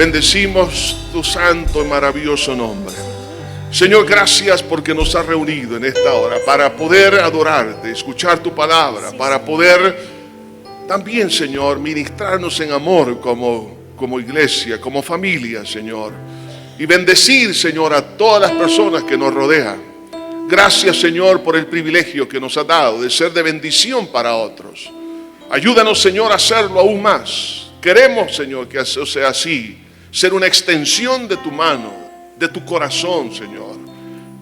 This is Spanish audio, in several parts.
Bendecimos tu santo y maravilloso nombre. Señor, gracias porque nos has reunido en esta hora para poder adorarte, escuchar tu palabra, para poder también, Señor, ministrarnos en amor como iglesia, como familia, Señor. Y bendecir, Señor, a todas las personas que nos rodean. Gracias, Señor, por el privilegio que nos has dado de ser de bendición para otros. Ayúdanos, Señor, a hacerlo aún más. Queremos, Señor, que eso sea así. Ser una extensión de tu mano, de tu corazón, Señor.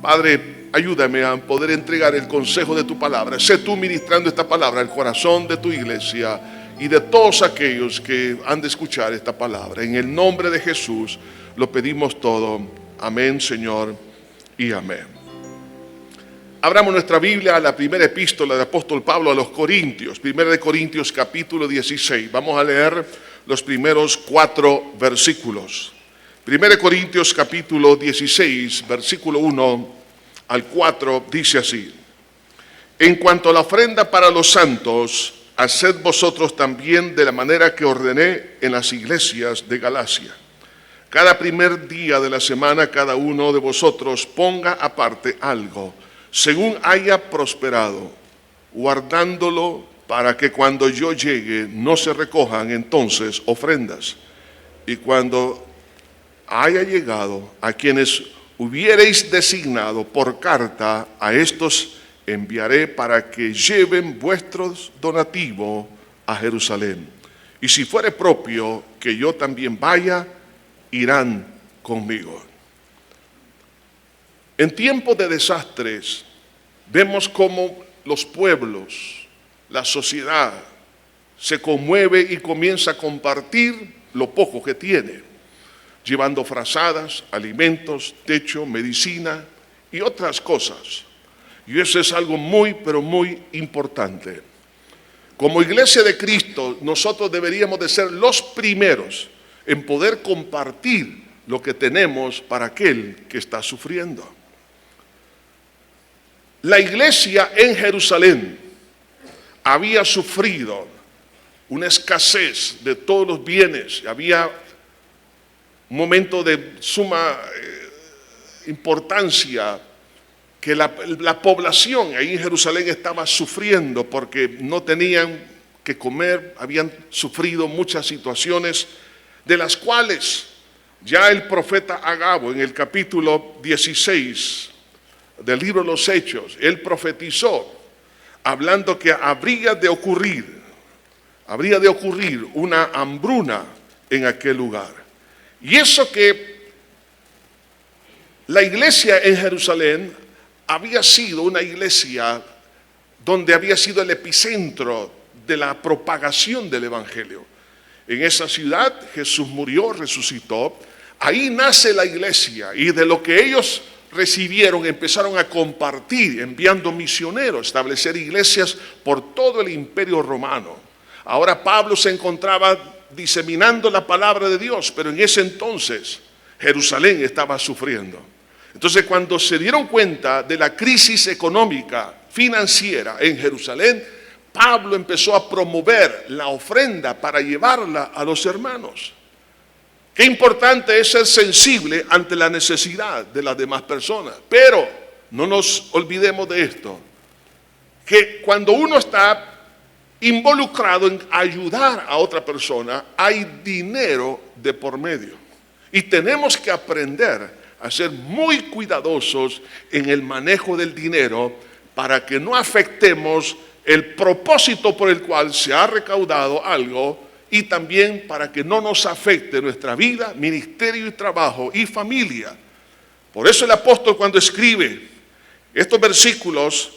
Padre, ayúdame a poder entregar el consejo de tu palabra. Sé tú ministrando esta palabra al corazón de tu iglesia y de todos aquellos que han de escuchar esta palabra. En el nombre de Jesús lo pedimos todo. Amén, Señor, y amén. Abramos nuestra Biblia a la primera epístola del apóstol Pablo a los Corintios. Primera de Corintios capítulo 16. Vamos a leer los primeros 4 versículos. 1 Corintios capítulo 16, versículo 1 al 4, dice así: En cuanto a la ofrenda para los santos, haced vosotros también de la manera que ordené en las iglesias de Galacia. Cada primer día de la semana cada uno de vosotros ponga aparte algo, según haya prosperado, guardándolo para que cuando yo llegue no se recojan entonces ofrendas. Y cuando haya llegado, a quienes hubiereis designado por carta, a estos enviaré para que lleven vuestros donativos a Jerusalén. Y si fuere propio que yo también vaya, irán conmigo. En tiempos de desastres, vemos cómo los pueblos, la sociedad se conmueve y comienza a compartir lo poco que tiene, llevando frazadas, alimentos, techo, medicina y otras cosas. Y eso es algo muy, pero muy importante. Como iglesia de Cristo, nosotros deberíamos de ser los primeros en poder compartir lo que tenemos para aquel que está sufriendo. La iglesia en Jerusalén había sufrido una escasez de todos los bienes. Había un momento de suma importancia que la población ahí en Jerusalén estaba sufriendo porque no tenían que comer. Habían sufrido muchas situaciones de las cuales ya el profeta Agabo en el capítulo 16 del libro de los Hechos, él profetizó hablando que habría de ocurrir una hambruna en aquel lugar. Y eso que la iglesia en Jerusalén había sido una iglesia donde había sido el epicentro de la propagación del evangelio. En esa ciudad Jesús murió, resucitó, ahí nace la iglesia y de lo que ellos recibieron, empezaron a compartir, enviando misioneros, establecer iglesias por todo el imperio romano. Ahora Pablo se encontraba diseminando la palabra de Dios, pero en ese entonces Jerusalén estaba sufriendo. Entonces, cuando se dieron cuenta de la crisis económica, financiera en Jerusalén, Pablo empezó a promover la ofrenda para llevarla a los hermanos. Qué importante es ser sensible ante la necesidad de las demás personas. Pero no nos olvidemos de esto, que cuando uno está involucrado en ayudar a otra persona, hay dinero de por medio. Y tenemos que aprender a ser muy cuidadosos en el manejo del dinero para que no afectemos el propósito por el cual se ha recaudado algo, y también para que no nos afecte nuestra vida, ministerio y trabajo y familia. Por eso el apóstol, cuando escribe estos versículos,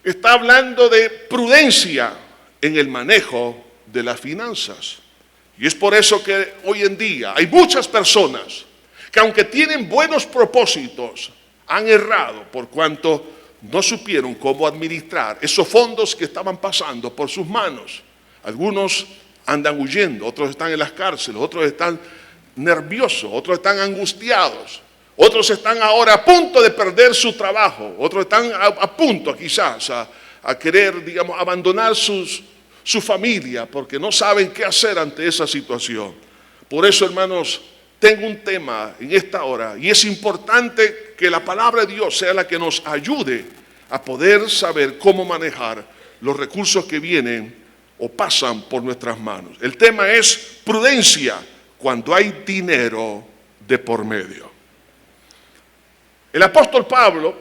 está hablando de prudencia en el manejo de las finanzas. Y es por eso que hoy en día hay muchas personas que, aunque tienen buenos propósitos, han errado por cuanto no supieron cómo administrar esos fondos que estaban pasando por sus manos. Algunos andan huyendo, otros están en las cárceles, otros están nerviosos, otros están angustiados, otros están ahora a punto de perder su trabajo, otros están a punto quizás a querer, abandonar su familia porque no saben qué hacer ante esa situación. Por eso, hermanos, tengo un tema en esta hora y es importante que la palabra de Dios sea la que nos ayude a poder saber cómo manejar los recursos que vienen o pasan por nuestras manos. El tema es prudencia cuando hay dinero de por medio. El apóstol Pablo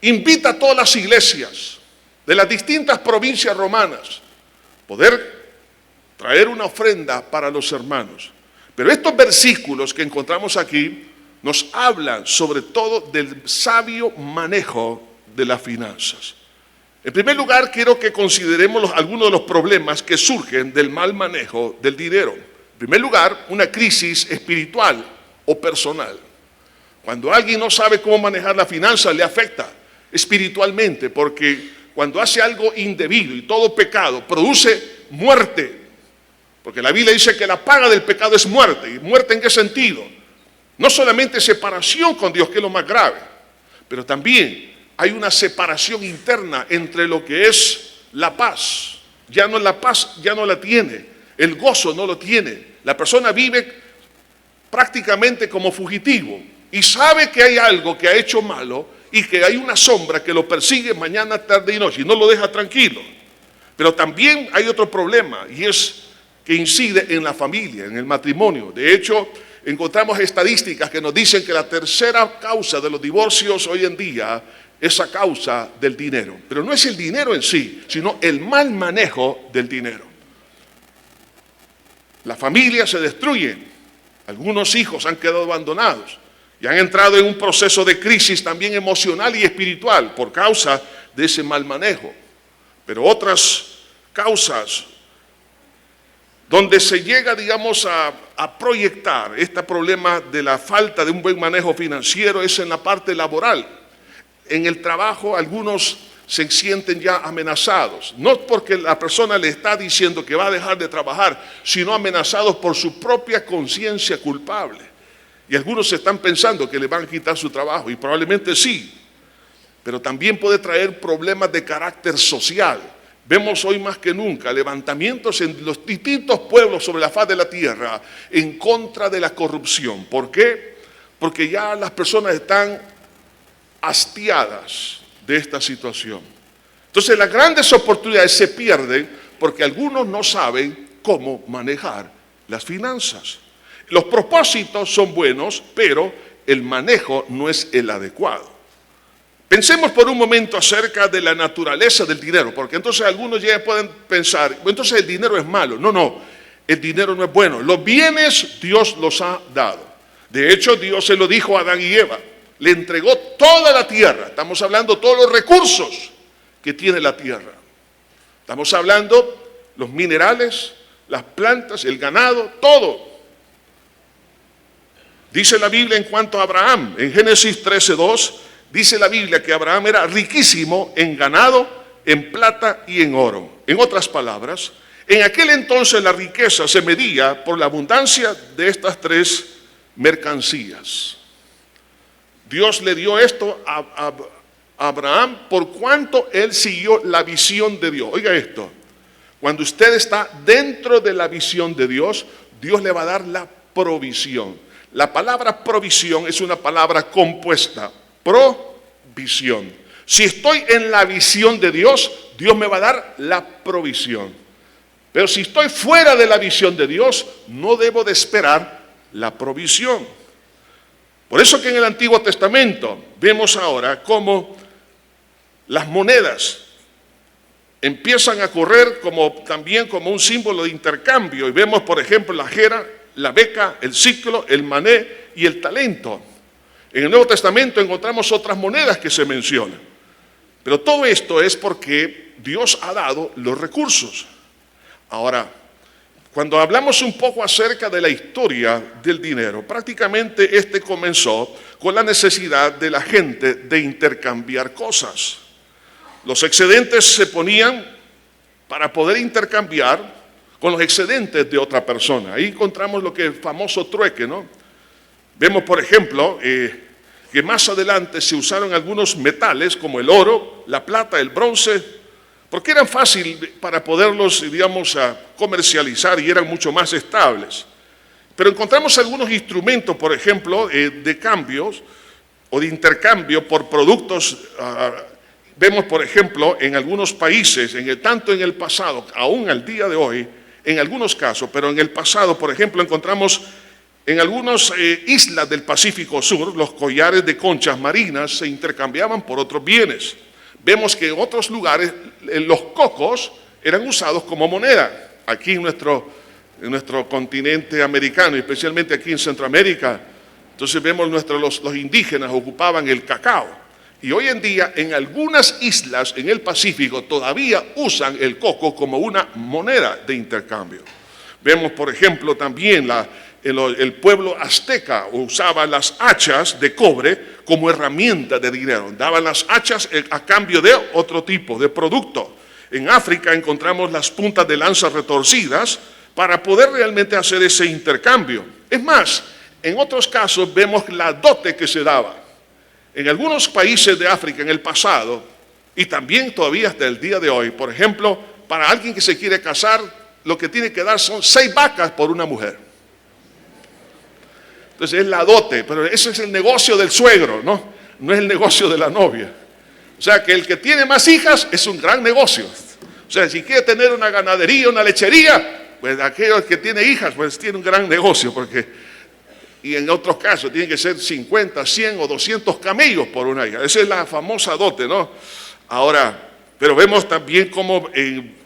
invita a todas las iglesias de las distintas provincias romanas a poder traer una ofrenda para los hermanos. Pero estos versículos que encontramos aquí nos hablan sobre todo del sabio manejo de las finanzas. En primer lugar, quiero que consideremos algunos de los problemas que surgen del mal manejo del dinero. En primer lugar, una crisis espiritual o personal. Cuando alguien no sabe cómo manejar la finanza, le afecta espiritualmente, porque cuando hace algo indebido y todo pecado produce muerte, porque la Biblia dice que la paga del pecado es muerte. ¿Y muerte en qué sentido? No solamente separación con Dios, que es lo más grave, pero también hay una separación interna entre lo que es la paz. Ya no la paz, ya no la tiene. El gozo no lo tiene. La persona vive prácticamente como fugitivo y sabe que hay algo que ha hecho malo y que hay una sombra que lo persigue mañana, tarde y noche y no lo deja tranquilo. Pero también hay otro problema y es que incide en la familia, en el matrimonio. De hecho, encontramos estadísticas que nos dicen que la tercera causa de los divorcios hoy en día es a causa del dinero. Pero no es el dinero en sí, sino el mal manejo del dinero. Las familias se destruyen, algunos hijos han quedado abandonados y han entrado en un proceso de crisis también emocional y espiritual por causa de ese mal manejo. Pero otras causas donde se llega, digamos, a proyectar este problema de la falta de un buen manejo financiero es en la parte laboral. En el trabajo algunos se sienten ya amenazados, no porque la persona le está diciendo que va a dejar de trabajar, sino amenazados por su propia conciencia culpable. Y algunos se están pensando que le van a quitar su trabajo, y probablemente sí, pero también puede traer problemas de carácter social. Vemos hoy más que nunca levantamientos en los distintos pueblos sobre la faz de la tierra en contra de la corrupción. ¿Por qué? Porque ya las personas están hastiadas de esta situación. Entonces las grandes oportunidades se pierden porque algunos no saben cómo manejar las finanzas. Los propósitos son buenos, pero el manejo no es el adecuado. Pensemos por un momento acerca de la naturaleza del dinero, porque entonces algunos ya pueden pensar, entonces el dinero es malo. No, el dinero no es bueno. Los bienes Dios los ha dado. De hecho, Dios se lo dijo a Adán y Eva. Le entregó toda la tierra. Estamos hablando de todos los recursos que tiene la tierra. Estamos hablando los minerales, las plantas, el ganado, todo. Dice la Biblia en cuanto a Abraham, en Génesis 13:2, dice la Biblia que Abraham era riquísimo en ganado, en plata y en oro. En otras palabras, en aquel entonces la riqueza se medía por la abundancia de estas tres mercancías. Dios le dio esto a Abraham por cuanto él siguió la visión de Dios. Oiga esto, cuando usted está dentro de la visión de Dios, Dios le va a dar la provisión. La palabra provisión es una palabra compuesta, provisión. Si estoy en la visión de Dios, Dios me va a dar la provisión. Pero si estoy fuera de la visión de Dios, no debo de esperar la provisión. Por eso que en el Antiguo Testamento vemos ahora cómo las monedas empiezan a correr también como un símbolo de intercambio. Y vemos, por ejemplo, la jera, la beca, el ciclo, el mané y el talento. En el Nuevo Testamento encontramos otras monedas que se mencionan. Pero todo esto es porque Dios ha dado los recursos. Ahora, cuando hablamos un poco acerca de la historia del dinero, prácticamente este comenzó con la necesidad de la gente de intercambiar cosas. Los excedentes se ponían para poder intercambiar con los excedentes de otra persona. Ahí encontramos lo que es el famoso trueque, ¿no? Vemos, por ejemplo, que más adelante se usaron algunos metales como el oro, la plata, el bronce, porque eran fáciles para poderlos, digamos, comercializar y eran mucho más estables. Pero encontramos algunos instrumentos, por ejemplo, de cambios o de intercambio por productos. Vemos, por ejemplo, en algunos países, tanto en el pasado, aún al día de hoy, en algunos casos, pero en el pasado, por ejemplo, encontramos en algunas islas del Pacífico Sur, los collares de conchas marinas se intercambiaban por otros bienes. Vemos que en otros lugares los cocos eran usados como moneda. Aquí en nuestro continente americano, especialmente aquí en Centroamérica, entonces vemos los indígenas ocupaban el cacao. Y hoy en día en algunas islas en el Pacífico todavía usan el coco como una moneda de intercambio. Vemos, por ejemplo, también el pueblo azteca usaba las hachas de cobre como herramienta de dinero. Daban las hachas a cambio de otro tipo de producto. En África encontramos las puntas de lanza retorcidas para poder realmente hacer ese intercambio. Es más, en otros casos vemos la dote que se daba. En algunos países de África en el pasado, y también todavía hasta el día de hoy, por ejemplo, para alguien que se quiere casar, lo que tiene que dar son 6 vacas por una mujer. Entonces es la dote, pero ese es el negocio del suegro, ¿no? No es el negocio de la novia. O sea que el que tiene más hijas es un gran negocio. O sea, si quiere tener una ganadería, una lechería, pues aquellos que tienen hijas, pues tiene un gran negocio, y en otros casos tiene que ser 50, 100 o 200 camellos por una hija. Esa es la famosa dote, ¿no? Ahora, pero vemos también cómo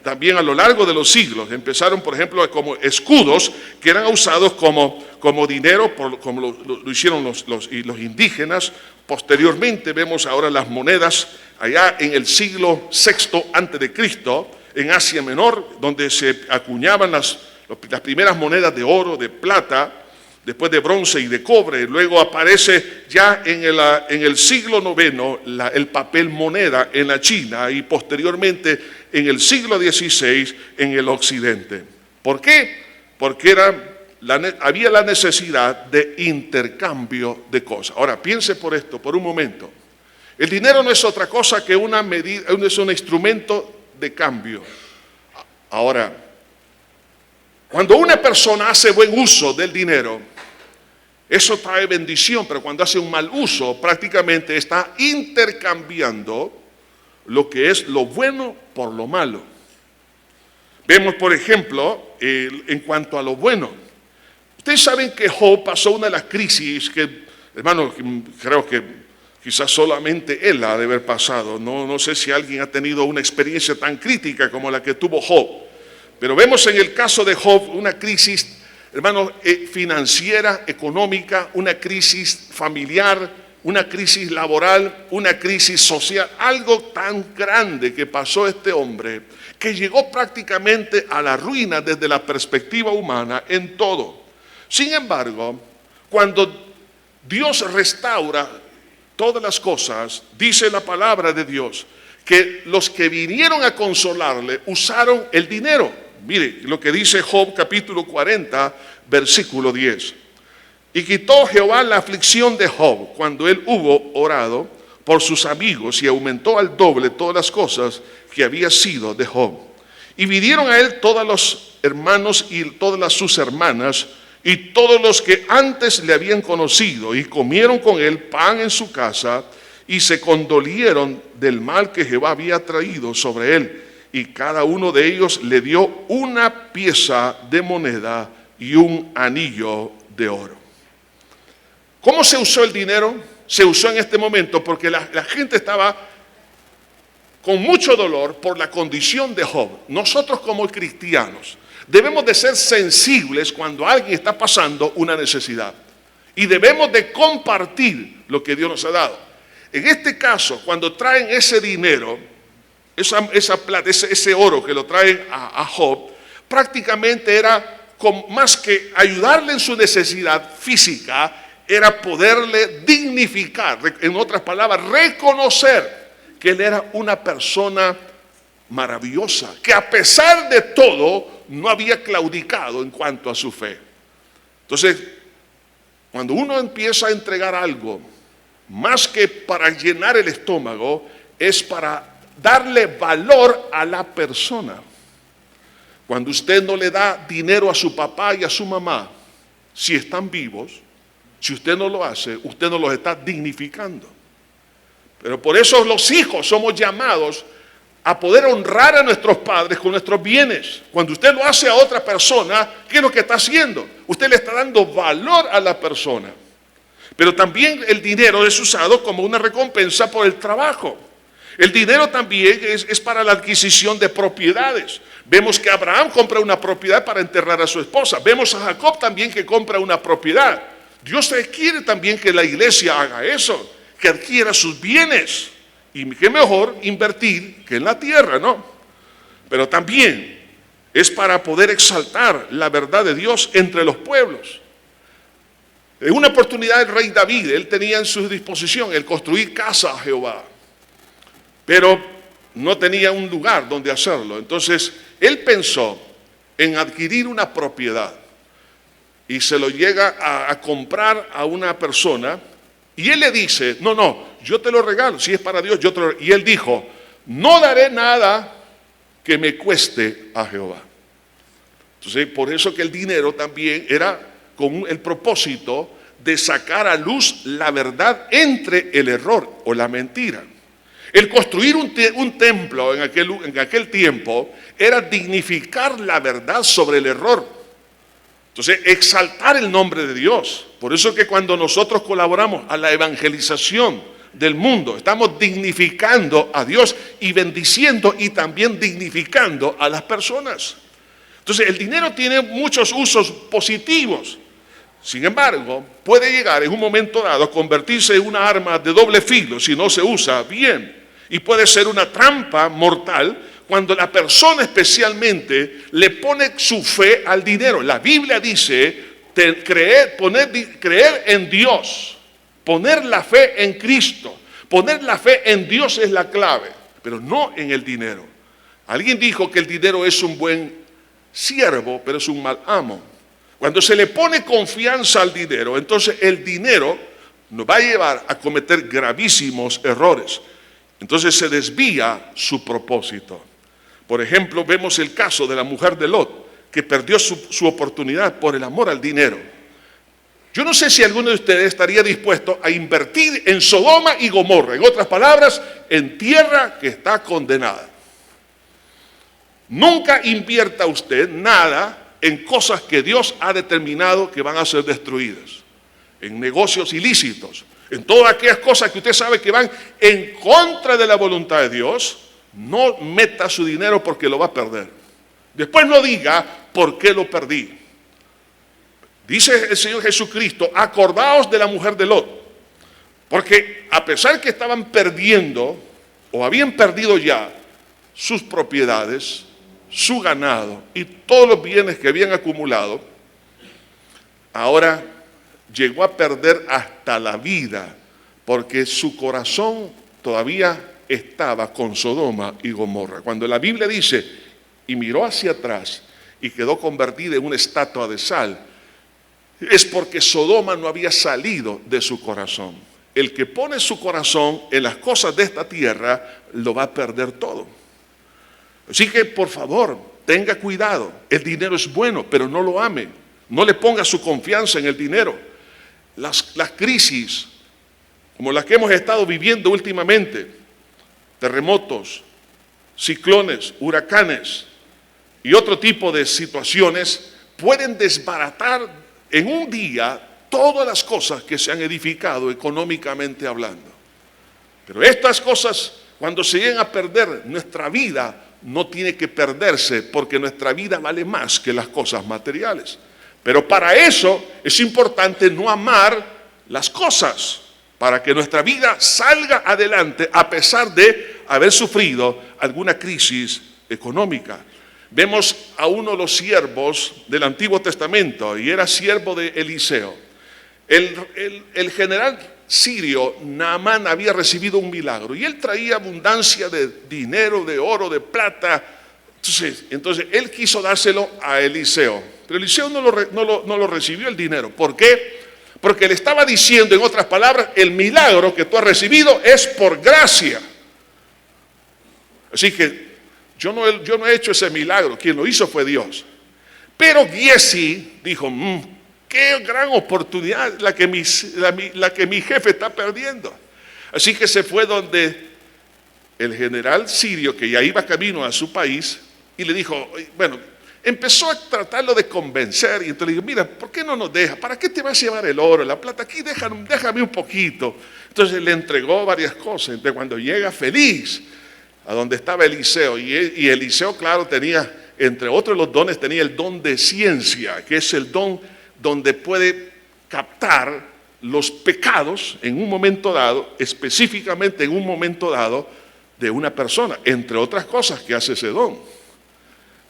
también a lo largo de los siglos empezaron, por ejemplo, como escudos que eran usados como dinero, como lo hicieron los indígenas. Posteriormente vemos ahora las monedas allá en el siglo VI antes de Cristo, en Asia Menor, donde se acuñaban las primeras monedas de oro, de plata, después de bronce y de cobre. Luego aparece ya en el siglo IX el papel moneda en la China y posteriormente en el siglo XVI en el occidente. ¿Por qué? Porque había la necesidad de intercambio de cosas. Ahora, piense por esto, por un momento. El dinero no es otra cosa que es un instrumento de cambio. Ahora, cuando una persona hace buen uso del dinero, eso trae bendición, pero cuando hace un mal uso, prácticamente está intercambiando lo que es lo bueno por lo malo. Vemos, por ejemplo, en cuanto a lo bueno. Ustedes saben que Job pasó una de las crisis que, hermano, creo que quizás solamente él ha de haber pasado. No sé si alguien ha tenido una experiencia tan crítica como la que tuvo Job. Pero vemos en el caso de Job una crisis, hermano, financiera, económica, una crisis familiar, una crisis laboral, una crisis social, algo tan grande que pasó este hombre, que llegó prácticamente a la ruina desde la perspectiva humana en todo. Sin embargo, cuando Dios restaura todas las cosas, dice la palabra de Dios, que los que vinieron a consolarle usaron el dinero. Mire lo que dice Job capítulo 40, versículo 10. Y quitó Jehová la aflicción de Job cuando él hubo orado por sus amigos y aumentó al doble todas las cosas que había sido de Job. Y vinieron a él todos los hermanos y todas sus hermanas y todos los que antes le habían conocido y comieron con él pan en su casa y se condolieron del mal que Jehová había traído sobre él. Y cada uno de ellos le dio una pieza de moneda y un anillo de oro. ¿Cómo se usó el dinero? Se usó en este momento porque la gente estaba con mucho dolor por la condición de Job. Nosotros como cristianos debemos de ser sensibles cuando alguien está pasando una necesidad. Y debemos de compartir lo que Dios nos ha dado. En este caso, cuando traen ese dinero, esa plata, ese oro que lo traen a Job, prácticamente era más que ayudarle en su necesidad física, era poderle dignificar, en otras palabras, reconocer que él era una persona maravillosa, que a pesar de todo no había claudicado en cuanto a su fe. Entonces, cuando uno empieza a entregar algo, más que para llenar el estómago, es para darle valor a la persona. Cuando usted no le da dinero a su papá y a su mamá, si están vivos, si usted no lo hace, usted no los está dignificando. Pero por eso los hijos somos llamados a poder honrar a nuestros padres con nuestros bienes. Cuando usted lo hace a otra persona, ¿qué es lo que está haciendo? Usted le está dando valor a la persona. Pero también el dinero es usado como una recompensa por el trabajo. El dinero también es para la adquisición de propiedades. Vemos que Abraham compra una propiedad para enterrar a su esposa. Vemos a Jacob también que compra una propiedad. Dios quiere también que la iglesia haga eso, que adquiera sus bienes. Y qué mejor invertir que en la tierra, ¿no? Pero también es para poder exaltar la verdad de Dios entre los pueblos. En una oportunidad el rey David, él tenía en su disposición el construir casa a Jehová, pero no tenía un lugar donde hacerlo. Entonces él pensó en adquirir una propiedad y se lo llega a comprar a una persona. Y él le dice, no, yo te lo regalo, si es para Dios, yo te lo regalo. Y él dijo, no daré nada que me cueste a Jehová. Entonces, por eso que el dinero también era con el propósito de sacar a luz la verdad entre el error o la mentira. El construir un templo en aquel tiempo era dignificar la verdad sobre el error. Entonces, exaltar el nombre de Dios. Por eso que cuando nosotros colaboramos a la evangelización del mundo, estamos dignificando a Dios y bendiciendo y también dignificando a las personas. Entonces, el dinero tiene muchos usos positivos. Sin embargo, puede llegar en un momento dado a convertirse en una arma de doble filo si no se usa bien. Y puede ser una trampa mortal cuando la persona especialmente le pone su fe al dinero. La Biblia dice creer en Dios, poner la fe en Cristo. Poner la fe en Dios es la clave, pero no en el dinero. Alguien dijo que el dinero es un buen siervo, pero es un mal amo. Cuando se le pone confianza al dinero, entonces el dinero nos va a llevar a cometer gravísimos errores. Entonces se desvía su propósito. Por ejemplo, vemos el caso de la mujer de Lot, que perdió su oportunidad por el amor al dinero. Yo no sé si alguno de ustedes estaría dispuesto a invertir en Sodoma y Gomorra, en otras palabras, en tierra que está condenada. Nunca invierta usted nada en cosas que Dios ha determinado que van a ser destruidas, en negocios ilícitos, en todas aquellas cosas que usted sabe que van en contra de la voluntad de Dios. No meta su dinero porque lo va a perder. Después no diga por qué lo perdí. Dice el Señor Jesucristo, acordaos de la mujer de Lot, porque a pesar que estaban perdiendo o habían perdido ya sus propiedades, su ganado y todos los bienes que habían acumulado, ahora llegó a perder hasta la vida, porque su corazón todavía estaba con Sodoma y Gomorra. Cuando la Biblia dice, y miró hacia atrás y quedó convertida en una estatua de sal, es porque Sodoma no había salido de su corazón. El que pone su corazón en las cosas de esta tierra, lo va a perder todo. Así que, por favor, tenga cuidado. El dinero es bueno, pero no lo ame. No le ponga su confianza en el dinero. Las crisis, como las que hemos estado viviendo últimamente, terremotos, ciclones, huracanes y otro tipo de situaciones, pueden desbaratar en un día todas las cosas que se han edificado económicamente hablando. Pero estas cosas, cuando se llegan a perder, nuestra vida no tiene que perderse, porque nuestra vida vale más que las cosas materiales. Pero para eso es importante no amar las cosas, para que nuestra vida salga adelante a pesar de haber sufrido alguna crisis económica. Vemos a uno de los siervos del Antiguo Testamento, y era siervo de Eliseo. El general sirio Naamán había recibido un milagro y él traía abundancia de dinero, de oro, de plata. Entonces él quiso dárselo a Eliseo, pero Eliseo no lo recibió el dinero. ¿Por qué? Porque le estaba diciendo, en otras palabras, el milagro que tú has recibido es por gracia. Así que yo no he hecho ese milagro, quien lo hizo fue Dios. Pero Giesi dijo, qué gran oportunidad la que mi jefe está perdiendo. Así que se fue donde el general sirio, que ya iba camino a su país, y le dijo, bueno, empezó a tratarlo de convencer, y entonces le dijo, mira, ¿por qué no nos deja? ¿Para qué te vas a llevar el oro, la plata? Aquí déjame un poquito. Entonces le entregó varias cosas. Entonces cuando llega feliz a donde estaba Eliseo, y Eliseo, claro, tenía, entre otros los dones, tenía el don de ciencia, que es el don donde puede captar los pecados en un momento dado, específicamente en un momento dado de una persona, entre otras cosas que hace ese don.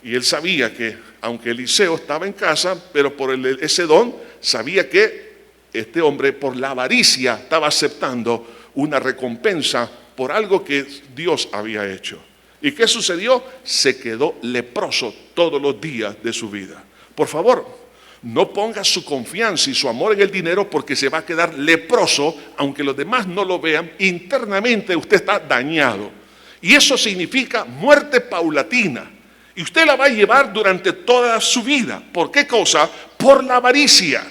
Y él sabía que, aunque Eliseo estaba en casa, pero por ese don, sabía que este hombre, por la avaricia, estaba aceptando una recompensa por algo que Dios había hecho. ¿Y qué sucedió? Se quedó leproso todos los días de su vida. Por favor, no ponga su confianza y su amor en el dinero, porque se va a quedar leproso, aunque los demás no lo vean. Internamente usted está dañado. Y eso significa muerte paulatina. Y usted la va a llevar durante toda su vida. ¿Por qué cosa? Por la avaricia.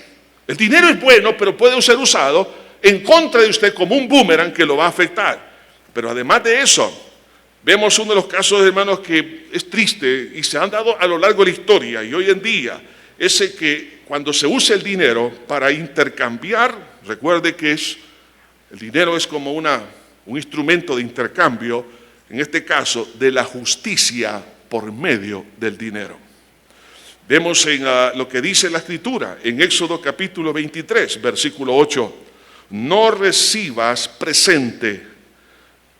El dinero es bueno, pero puede ser usado en contra de usted como un boomerang que lo va a afectar. Pero además de eso, vemos uno de los casos, hermanos, que es triste y se han dado a lo largo de la historia. Y hoy en día, ese que cuando se usa el dinero para intercambiar, recuerde que el dinero es como un instrumento de intercambio, en este caso, de la justicia por medio del dinero. Vemos en lo que dice la Escritura, en Éxodo capítulo 23, versículo 8, no recibas presente,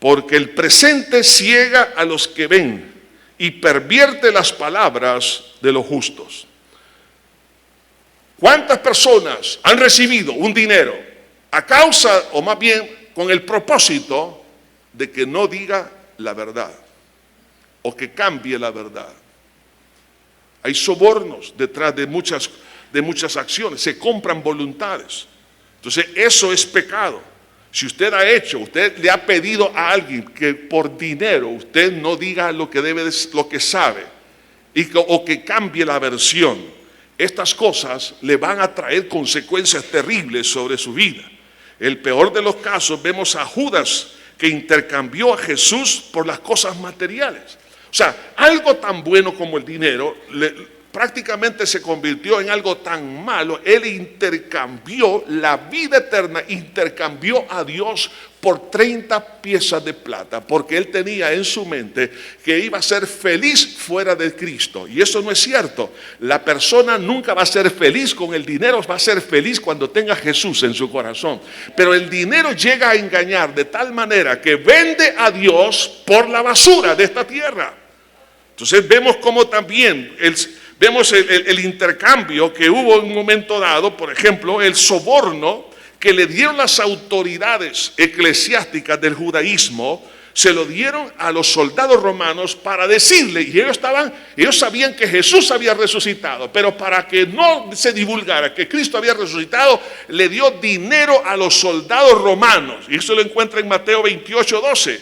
porque el presente ciega a los que ven y pervierte las palabras de los justos. ¿Cuántas personas han recibido un dinero a causa, o más bien con el propósito de que no diga la verdad o que cambie la verdad? Hay sobornos detrás de muchas acciones, se compran voluntades. Entonces eso es pecado. Si usted usted le ha pedido a alguien que por dinero usted no diga lo que sabe o que cambie la versión, estas cosas le van a traer consecuencias terribles sobre su vida. El peor de los casos, vemos a Judas, que intercambió a Jesús por las cosas materiales. O sea, algo tan bueno como el dinero prácticamente se convirtió en algo tan malo. Él intercambió la vida eterna, intercambió a Dios por 30 piezas de plata, porque él tenía en su mente que iba a ser feliz fuera de Cristo. Y eso no es cierto. La persona nunca va a ser feliz con el dinero, va a ser feliz cuando tenga Jesús en su corazón. Pero el dinero llega a engañar de tal manera que vende a Dios por la basura de esta tierra. Entonces vemos como también vemos el intercambio que hubo en un momento dado, por ejemplo, el soborno que le dieron las autoridades eclesiásticas del judaísmo, se lo dieron a los soldados romanos para decirle, y ellos sabían que Jesús había resucitado, pero para que no se divulgara que Cristo había resucitado, le dio dinero a los soldados romanos. Y eso lo encuentra en Mateo 28:12,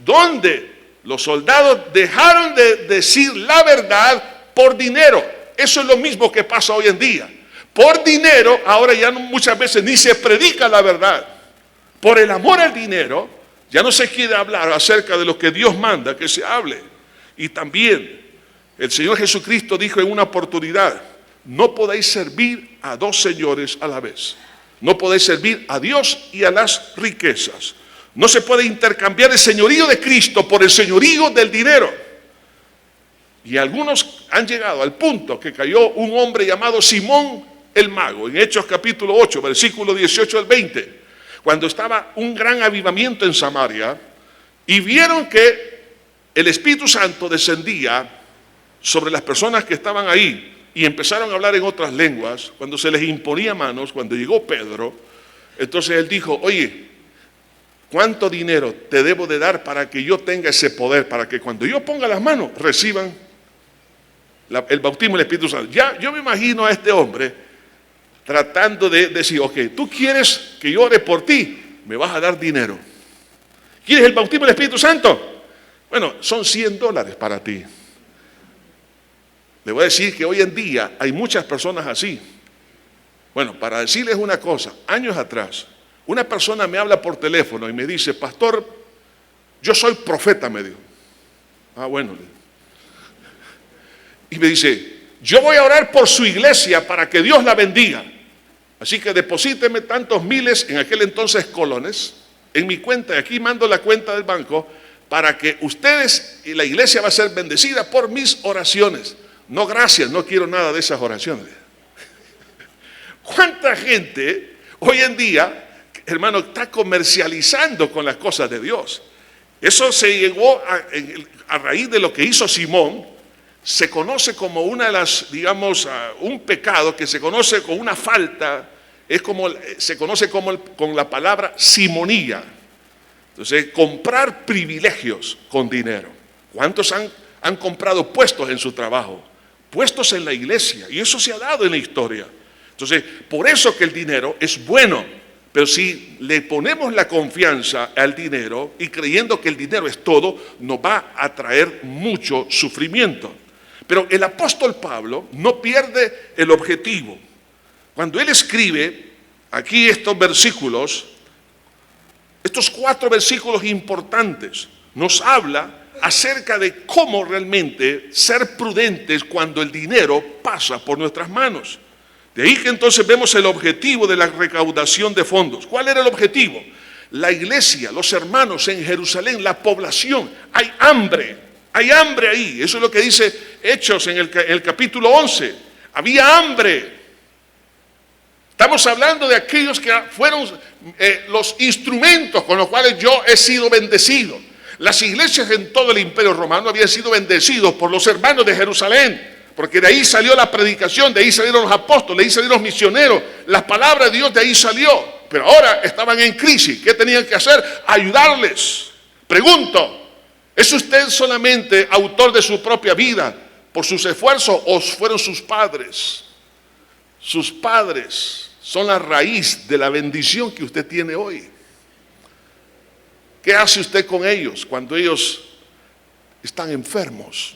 donde los soldados dejaron de decir la verdad por dinero. Eso es lo mismo que pasa hoy en día. Por dinero, ahora ya muchas veces ni se predica la verdad. Por el amor al dinero, ya no se quiere hablar acerca de lo que Dios manda que se hable. Y también el Señor Jesucristo dijo en una oportunidad, no podéis servir a dos señores a la vez. No podéis servir a Dios y a las riquezas. No se puede intercambiar el señorío de Cristo por el señorío del dinero. Y algunos han llegado al punto que cayó un hombre llamado Simón el Mago, en Hechos capítulo 8, versículo 18 al 20, cuando estaba un gran avivamiento en Samaria, y vieron que el Espíritu Santo descendía sobre las personas que estaban ahí, y empezaron a hablar en otras lenguas, cuando se les imponía manos, cuando llegó Pedro, entonces él dijo, oye, ¿cuánto dinero te debo de dar para que yo tenga ese poder, para que cuando yo ponga las manos reciban el bautismo del Espíritu Santo? Ya, yo me imagino a este hombre tratando de decir, ok, tú quieres que yo ore por ti, me vas a dar dinero. ¿Quieres el bautismo del Espíritu Santo? Bueno, son $100 para ti. Le voy a decir que hoy en día hay muchas personas así. Bueno, para decirles una cosa, años atrás, una persona me habla por teléfono y me dice, pastor, yo soy profeta, me dijo. Ah, bueno. Y me dice, yo voy a orar por su iglesia para que Dios la bendiga. Así que deposíteme tantos miles, en aquel entonces colones, en mi cuenta, y aquí mando la cuenta del banco, para que ustedes y la iglesia va a ser bendecida por mis oraciones. No, gracias, no quiero nada de esas oraciones. ¿Cuánta gente hoy en día, hermano, está comercializando con las cosas de Dios? Eso se llegó a raíz de lo que hizo Simón. Se conoce como una de las, digamos, un pecado que se conoce como una falta, se conoce como con la palabra simonía. Entonces, comprar privilegios con dinero. ¿Cuántos han comprado puestos en su trabajo? Puestos en la iglesia, y eso se ha dado en la historia. Entonces, por eso que el dinero es bueno, pero si le ponemos la confianza al dinero y creyendo que el dinero es todo, nos va a traer mucho sufrimiento. Pero el apóstol Pablo no pierde el objetivo. Cuando él escribe aquí estos versículos, estos 4 versículos importantes, nos habla acerca de cómo realmente ser prudentes cuando el dinero pasa por nuestras manos. De ahí que entonces vemos el objetivo de la recaudación de fondos. ¿Cuál era el objetivo? La iglesia, los hermanos en Jerusalén, la población, hay hambre ahí. Eso es lo que dice Hechos en el capítulo 11. Había hambre. Estamos hablando de aquellos que fueron los instrumentos con los cuales yo he sido bendecido. Las iglesias en todo el imperio romano habían sido bendecidos por los hermanos de Jerusalén, porque de ahí salió la predicación, de ahí salieron los apóstoles, de ahí salieron los misioneros, la palabra de Dios de ahí salió. Pero ahora estaban en crisis. ¿Qué tenían que hacer? Ayudarles. Pregunto, ¿es usted solamente autor de su propia vida por sus esfuerzos o fueron sus padres? Sus padres son la raíz de la bendición que usted tiene hoy. ¿Qué hace usted con ellos cuando ellos están enfermos?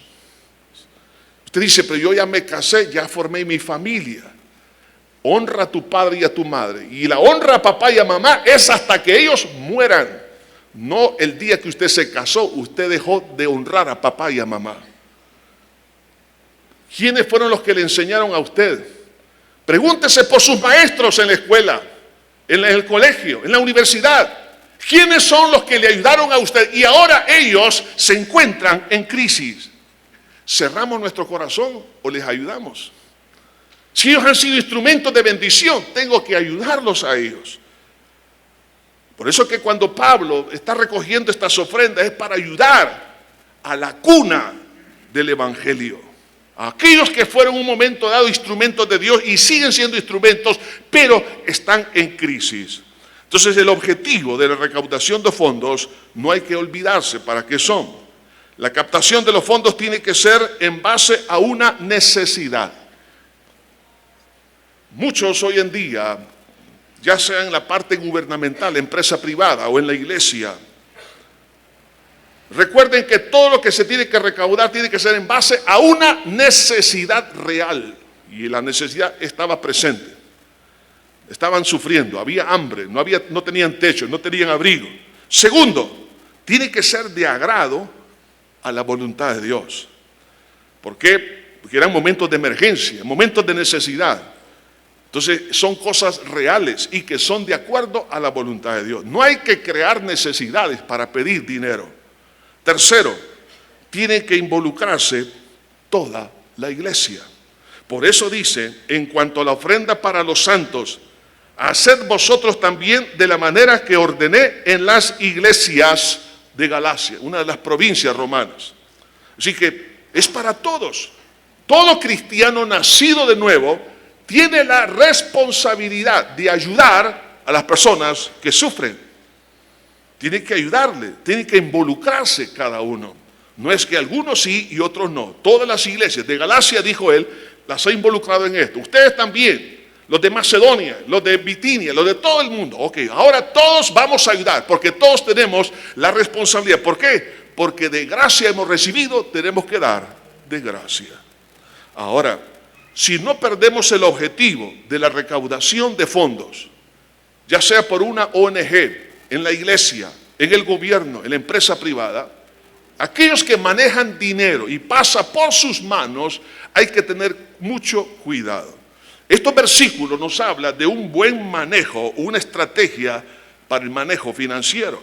Usted dice, pero yo ya me casé, ya formé mi familia. Honra a tu padre y a tu madre. Y la honra a papá y a mamá es hasta que ellos mueran. No el día que usted se casó, usted dejó de honrar a papá y a mamá. ¿Quiénes fueron los que le enseñaron a usted? Pregúntese por sus maestros en la escuela, en el colegio, en la universidad. ¿Quiénes son los que le ayudaron a usted? Y ahora ellos se encuentran en crisis. ¿Cerramos nuestro corazón o les ayudamos? Si ellos han sido instrumentos de bendición, tengo que ayudarlos a ellos. Por eso que cuando Pablo está recogiendo estas ofrendas es para ayudar a la cuna del evangelio. A aquellos que fueron un momento dado instrumentos de Dios y siguen siendo instrumentos, pero están en crisis. Entonces el objetivo de la recaudación de fondos no hay que olvidarse para qué son. La captación de los fondos tiene que ser en base a una necesidad. Muchos hoy en día, ya sea en la parte gubernamental, empresa privada o en la iglesia, recuerden que todo lo que se tiene que recaudar tiene que ser en base a una necesidad real. Y la necesidad estaba presente. Estaban sufriendo, había hambre, no tenían techo, no tenían abrigo. Segundo, tiene que ser de agrado a la voluntad de Dios. ¿Por qué? Porque eran momentos de emergencia, momentos de necesidad. Entonces son cosas reales y que son de acuerdo a la voluntad de Dios. No hay que crear necesidades para pedir dinero. Tercero, tiene que involucrarse toda la iglesia. Por eso dice, en cuanto a la ofrenda para los santos, haced vosotros también de la manera que ordené en las iglesias de Galacia, una de las provincias romanas. Así que es para todos. Todo cristiano nacido de nuevo tiene la responsabilidad de ayudar a las personas que sufren. Tiene que ayudarle, tiene que involucrarse cada uno. No es que algunos sí y otros no. Todas las iglesias de Galacia, dijo él, las ha involucrado en esto. Ustedes también. Los de Macedonia, los de Bitinia, los de todo el mundo. Ok, ahora todos vamos a ayudar, porque todos tenemos la responsabilidad. ¿Por qué? Porque de gracia hemos recibido, tenemos que dar de gracia. Ahora, si no perdemos el objetivo de la recaudación de fondos, ya sea por una ONG, en la iglesia, en el gobierno, en la empresa privada, aquellos que manejan dinero y pasa por sus manos, hay que tener mucho cuidado. Estos versículos nos hablan de un buen manejo, una estrategia para el manejo financiero.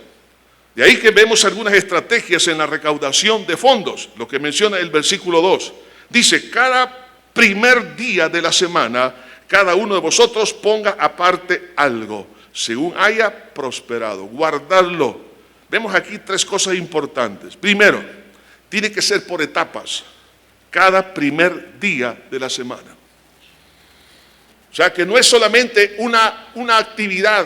De ahí que vemos algunas estrategias en la recaudación de fondos, lo que menciona el versículo 2. Dice, cada primer día de la semana, cada uno de vosotros ponga aparte algo, según haya prosperado, guardarlo. Vemos aquí tres cosas importantes. Primero, tiene que ser por etapas, cada primer día de la semana. O sea, que no es solamente una actividad,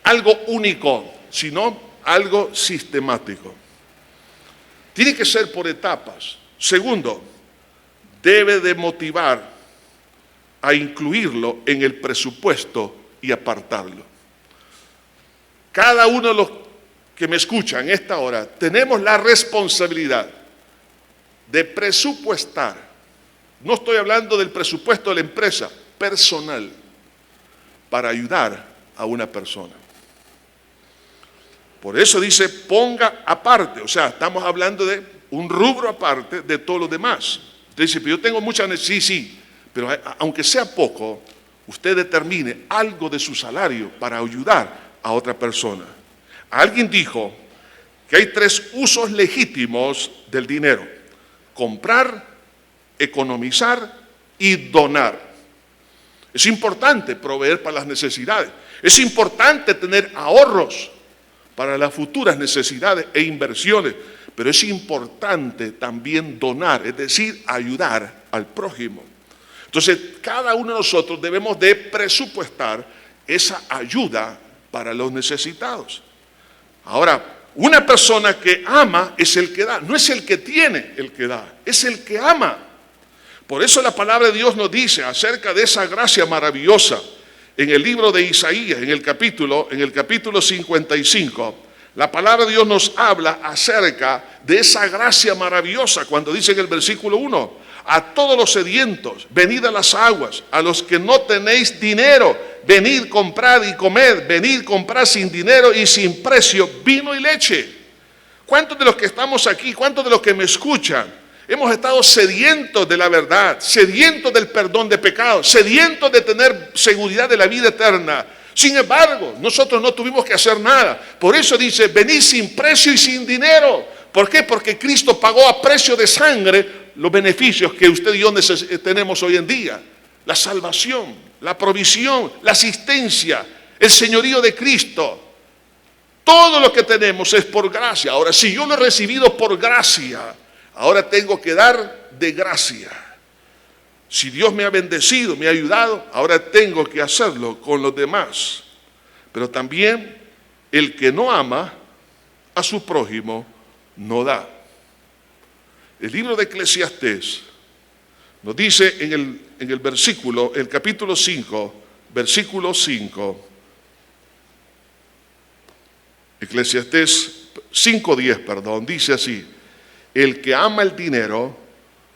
algo único, sino algo sistemático. Tiene que ser por etapas. Segundo, debe de motivar a incluirlo en el presupuesto y apartarlo. Cada uno de los que me escuchan en esta hora, tenemos la responsabilidad de presupuestar. No estoy hablando del presupuesto de la empresa, personal, para ayudar a una persona. Por eso dice, ponga aparte, o sea, estamos hablando de un rubro aparte de todo lo demás. Usted dice, pero yo tengo mucha necesidad, sí, pero aunque sea poco, usted determine algo de su salario para ayudar a otra persona. Alguien dijo que hay tres usos legítimos del dinero: comprar, economizar y donar. Es importante proveer para las necesidades. Es importante tener ahorros para las futuras necesidades e inversiones. Pero es importante también donar, es decir, ayudar al prójimo. Entonces, cada uno de nosotros debemos de presupuestar esa ayuda para los necesitados. Ahora, una persona que ama es el que da, no es el que tiene el que da, es el que ama. Por eso la palabra de Dios nos dice acerca de esa gracia maravillosa en el libro de Isaías, en el capítulo 55. La palabra de Dios nos habla acerca de esa gracia maravillosa cuando dice en el versículo 1, a todos los sedientos, venid a las aguas, a los que no tenéis dinero, venid, comprad y comed, venid, comprad sin dinero y sin precio vino y leche. ¿Cuántos de los que estamos aquí, cuántos de los que me escuchan, hemos estado sedientos de la verdad, sedientos del perdón de pecados, sedientos de tener seguridad de la vida eterna? Sin embargo, nosotros no tuvimos que hacer nada. Por eso dice, venid sin precio y sin dinero. ¿Por qué? Porque Cristo pagó a precio de sangre los beneficios que usted y yo tenemos hoy en día. La salvación, la provisión, la asistencia, el señorío de Cristo. Todo lo que tenemos es por gracia. Ahora, si yo lo he recibido por gracia, ahora tengo que dar de gracia. Si Dios me ha bendecido, me ha ayudado, ahora tengo que hacerlo con los demás. Pero también el que no ama a su prójimo no da. El libro de Eclesiastés nos dice en el versículo, el capítulo 5, versículo 5, Eclesiastés 5:10, dice así: el que ama el dinero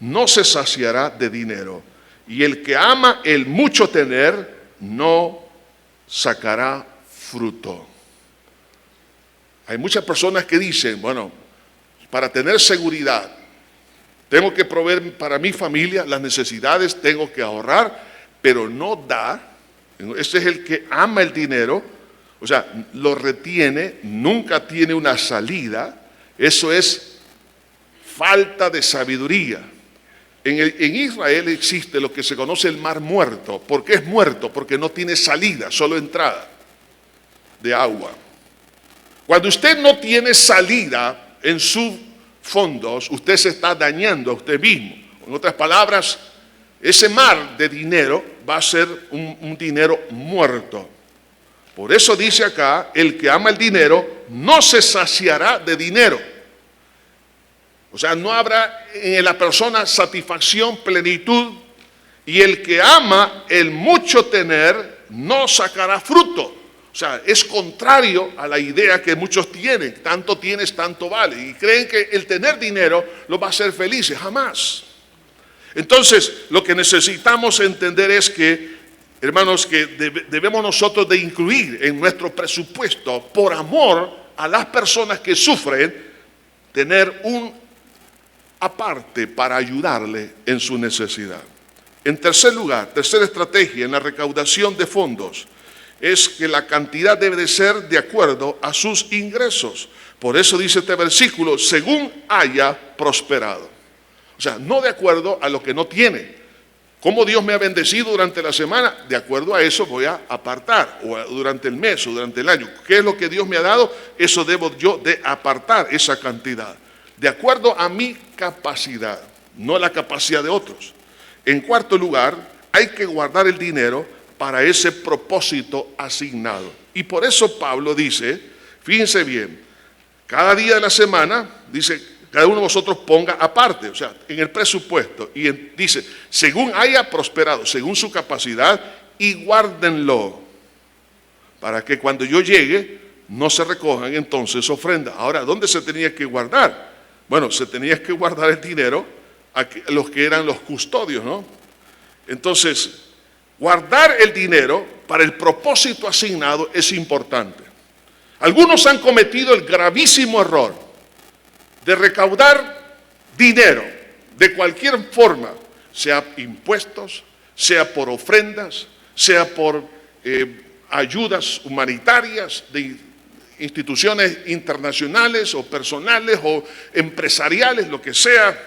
no se saciará de dinero, y el que ama el mucho tener no sacará fruto. Hay muchas personas que dicen, bueno, para tener seguridad, tengo que proveer para mi familia las necesidades, tengo que ahorrar, pero no da. Ese es el que ama el dinero, o sea, lo retiene, nunca tiene una salida. Eso es falta de sabiduría. En Israel existe lo que se conoce el mar muerto. ¿Por qué es muerto? Porque no tiene salida, solo entrada de agua. Cuando usted no tiene salida en sus fondos, usted se está dañando a usted mismo. En otras palabras, ese mar de dinero va a ser un dinero muerto. Por eso dice acá, el que ama el dinero no se saciará de dinero. O sea, no habrá en la persona satisfacción, plenitud, y el que ama el mucho tener no sacará fruto. O sea, es contrario a la idea que muchos tienen: tanto tienes, tanto vale, y creen que el tener dinero los va a hacer felices. Jamás. Entonces, lo que necesitamos entender es que, hermanos, que debemos nosotros de incluir en nuestro presupuesto, por amor a las personas que sufren, tener un aparte para ayudarle en su necesidad. En tercer lugar, tercera estrategia en la recaudación de fondos, es que la cantidad debe de ser de acuerdo a sus ingresos. Por eso dice este versículo, según haya prosperado. O sea, no de acuerdo a lo que no tiene. Como Dios me ha bendecido durante la semana, de acuerdo a eso voy a apartar, o durante el mes, o durante el año. ¿Qué es lo que Dios me ha dado? Eso debo yo de apartar, esa cantidad. De acuerdo a mi capacidad, no la capacidad de otros. En cuarto lugar, hay que guardar el dinero para ese propósito asignado. Y por eso Pablo dice, fíjense bien, cada día de la semana, dice, cada uno de vosotros ponga aparte, o sea, en el presupuesto. Y dice, según haya prosperado, según su capacidad, y guárdenlo, para que cuando yo llegue, no se recojan entonces ofrendas. Ahora, ¿dónde se tenía que guardar? Bueno, se tenía que guardar el dinero a los que eran los custodios, ¿no? Entonces, guardar el dinero para el propósito asignado es importante. Algunos han cometido el gravísimo error de recaudar dinero de cualquier forma, sea impuestos, sea por ofrendas, sea por ayudas humanitarias de instituciones internacionales o personales o empresariales, lo que sea.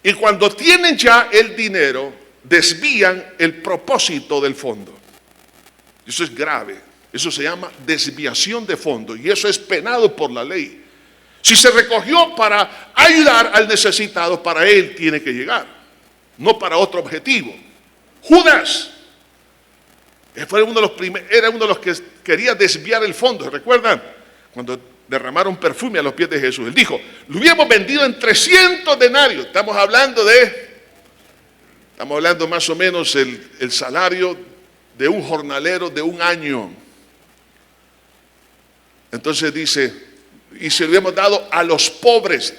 Y cuando tienen ya el dinero, desvían el propósito del fondo. Eso es grave. Eso se llama desviación de fondo y eso es penado por la ley. Si se recogió para ayudar al necesitado, para él tiene que llegar, no para otro objetivo. Judas era uno de los que quería desviar el fondo. ¿Recuerdan? Cuando derramaron perfume a los pies de Jesús. Él dijo, lo hubiéramos vendido en 300 denarios. Estamos hablando más o menos el salario de un jornalero de un año. Entonces dice, y se lo hubiéramos dado a los pobres.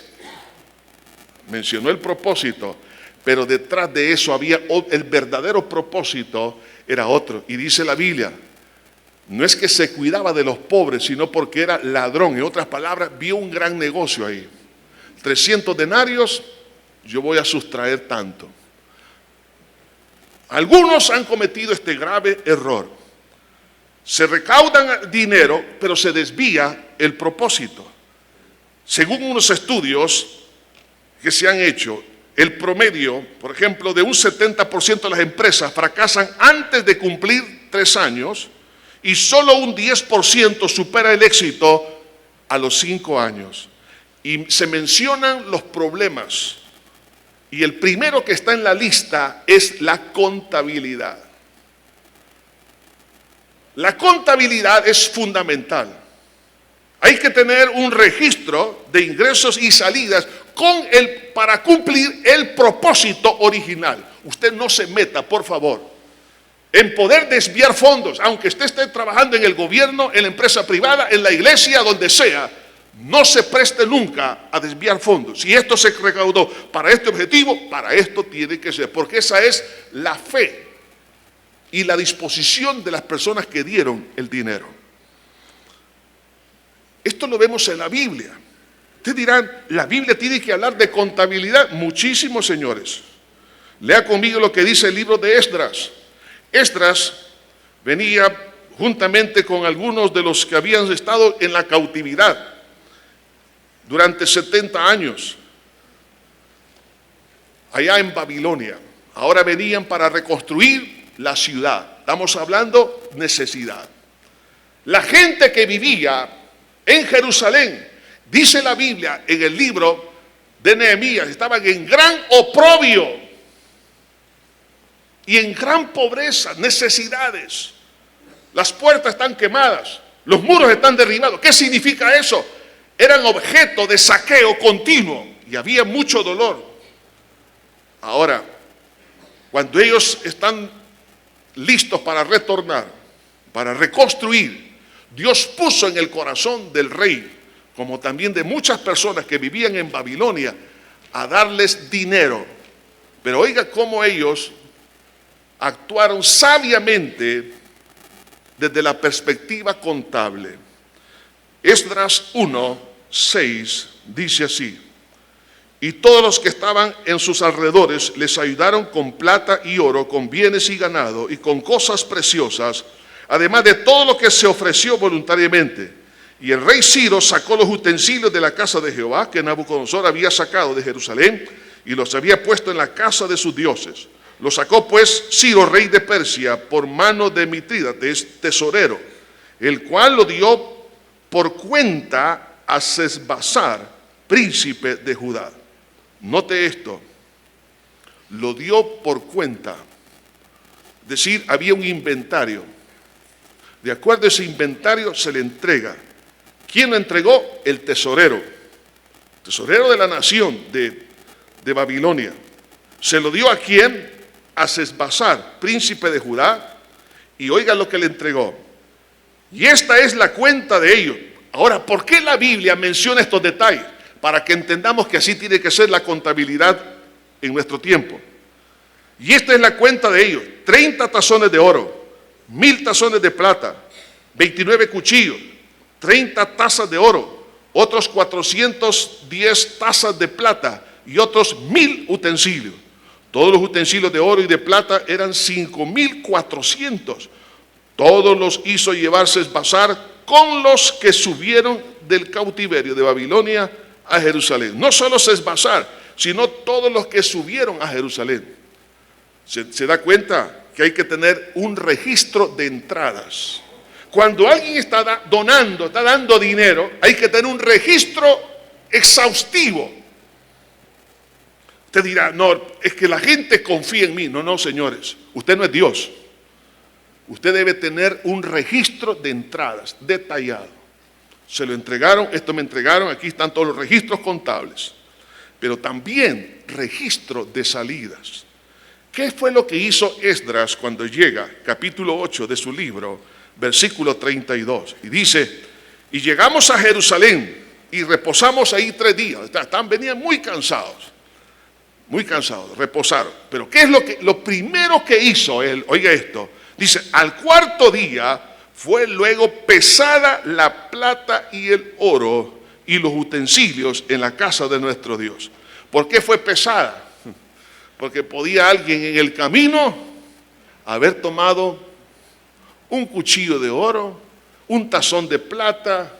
Mencionó el propósito, pero detrás de eso había el verdadero propósito, era otro. Y dice la Biblia, no es que se cuidaba de los pobres, sino porque era ladrón. En otras palabras, vio un gran negocio ahí. 300 denarios, yo voy a sustraer tanto. Algunos han cometido este grave error. Se recaudan dinero, pero se desvía el propósito. Según unos estudios que se han hecho, el promedio, por ejemplo, de un 70% de las empresas fracasan antes de cumplir 3 años y solo un 10% supera el éxito a los 5 años. Y se mencionan los problemas. Y el primero que está en la lista es la contabilidad. La contabilidad es fundamental. Hay que tener un registro de ingresos y salidas para cumplir el propósito original. Usted no se meta, por favor, en poder desviar fondos, aunque usted esté trabajando en el gobierno, en la empresa privada, en la iglesia, donde sea. No se preste nunca a desviar fondos. Si esto se recaudó para este objetivo, para esto tiene que ser, porque esa es la fe y la disposición de las personas que dieron el dinero. Esto lo vemos en la Biblia. Ustedes dirán, la Biblia tiene que hablar de contabilidad. Muchísimos, señores. Lea conmigo lo que dice el libro de Esdras. Esdras venía juntamente con algunos de los que habían estado en la cautividad durante 70 años allá en Babilonia. Ahora venían para reconstruir la ciudad. Estamos hablando necesidad. La gente que vivía en Jerusalén, dice la Biblia en el libro de Nehemías, estaban en gran oprobio y en gran pobreza, necesidades. Las puertas están quemadas, los muros están derribados. ¿Qué significa eso? Eran objeto de saqueo continuo y había mucho dolor. Ahora, cuando ellos están listos para retornar, para reconstruir, Dios puso en el corazón del rey, como también de muchas personas que vivían en Babilonia, a darles dinero Pero oiga cómo ellos actuaron sabiamente desde la perspectiva contable. Esdras 1:6 dice así: y todos los que estaban en sus alrededores les ayudaron con plata y oro, con bienes y ganado y con cosas preciosas, además de todo lo que se ofreció voluntariamente. Y el rey Ciro sacó los utensilios de la casa de Jehová que Nabucodonosor había sacado de Jerusalén y los había puesto en la casa de sus dioses. Lo sacó pues Ciro, rey de Persia, por mano de Mitrídates, tesorero, el cual lo dio por cuenta a Sesbazar, príncipe de Judá. Note esto, lo dio por cuenta, es decir, había un inventario. De acuerdo a ese inventario se le entrega. ¿Quién lo entregó? El tesorero de la nación de Babilonia. ¿Se lo dio a quién? A Sesbazar, príncipe de Judá, y oiga lo que le entregó. Y esta es la cuenta de ellos. Ahora, ¿por qué la Biblia menciona estos detalles? Para que entendamos que así tiene que ser la contabilidad en nuestro tiempo. Y esta es la cuenta de ellos: 30 tazones de oro, 1000 tazones de plata, 29 cuchillos, 30 tazas de oro, otros 410 tazas de plata y otros 1000 utensilios. Todos los utensilios de oro y de plata eran 5400. Todos los hizo llevar Sesbazar con los que subieron del cautiverio de Babilonia a Jerusalén. No solo Sesbazar, sino todos los que subieron a Jerusalén. ¿Se da cuenta que hay que tener un registro de entradas? Cuando alguien está donando, está dando dinero, hay que tener un registro exhaustivo. Usted dirá, no, es que la gente confía en mí. No, no, señores, usted no es Dios. Usted debe tener un registro de entradas detallado. Se lo entregaron, esto me entregaron, aquí están todos los registros contables. Pero también registro de salidas. ¿Qué fue lo que hizo Esdras cuando llega, capítulo 8 de su libro, versículo 32? Y dice, y llegamos a Jerusalén y reposamos ahí 3 días. Venían muy cansados, reposaron. Pero ¿qué es lo primero que hizo él? Oiga esto, dice, al 4.º día fue luego pesada la plata y el oro y los utensilios en la casa de nuestro Dios. ¿Por qué fue pesada? Porque podía alguien en el camino haber tomado un cuchillo de oro, un tazón de plata.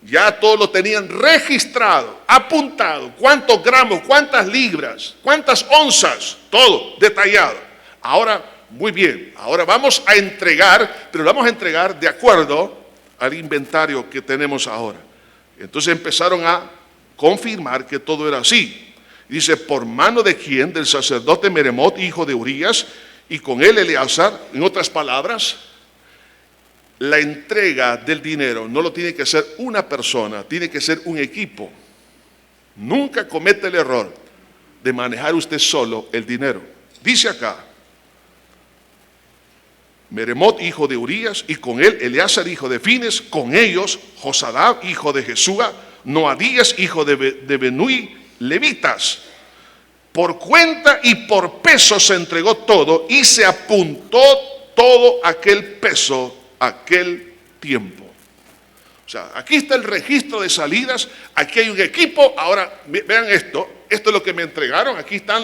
Ya todo lo tenían registrado, apuntado, cuántos gramos, cuántas libras, cuántas onzas, todo detallado. Ahora, muy bien, ahora vamos a entregar, pero lo vamos a entregar de acuerdo al inventario que tenemos ahora. Entonces empezaron a confirmar que todo era así. Dice, ¿por mano de quién? Del sacerdote Meremot, hijo de Urías, y con él Eleazar. En otras palabras, la entrega del dinero no lo tiene que hacer una persona, tiene que ser un equipo. Nunca cometa el error de manejar usted solo el dinero. Dice acá, Meremot, hijo de Urías, y con él Eleazar, hijo de Fines, con ellos Josadab, hijo de Jesúa, Noadías, hijo de Benui, levitas. Por cuenta y por peso se entregó todo y se apuntó todo aquel peso, aquel tiempo. O sea, aquí está el registro de salidas, aquí hay un equipo. Ahora vean esto es lo que me entregaron, aquí están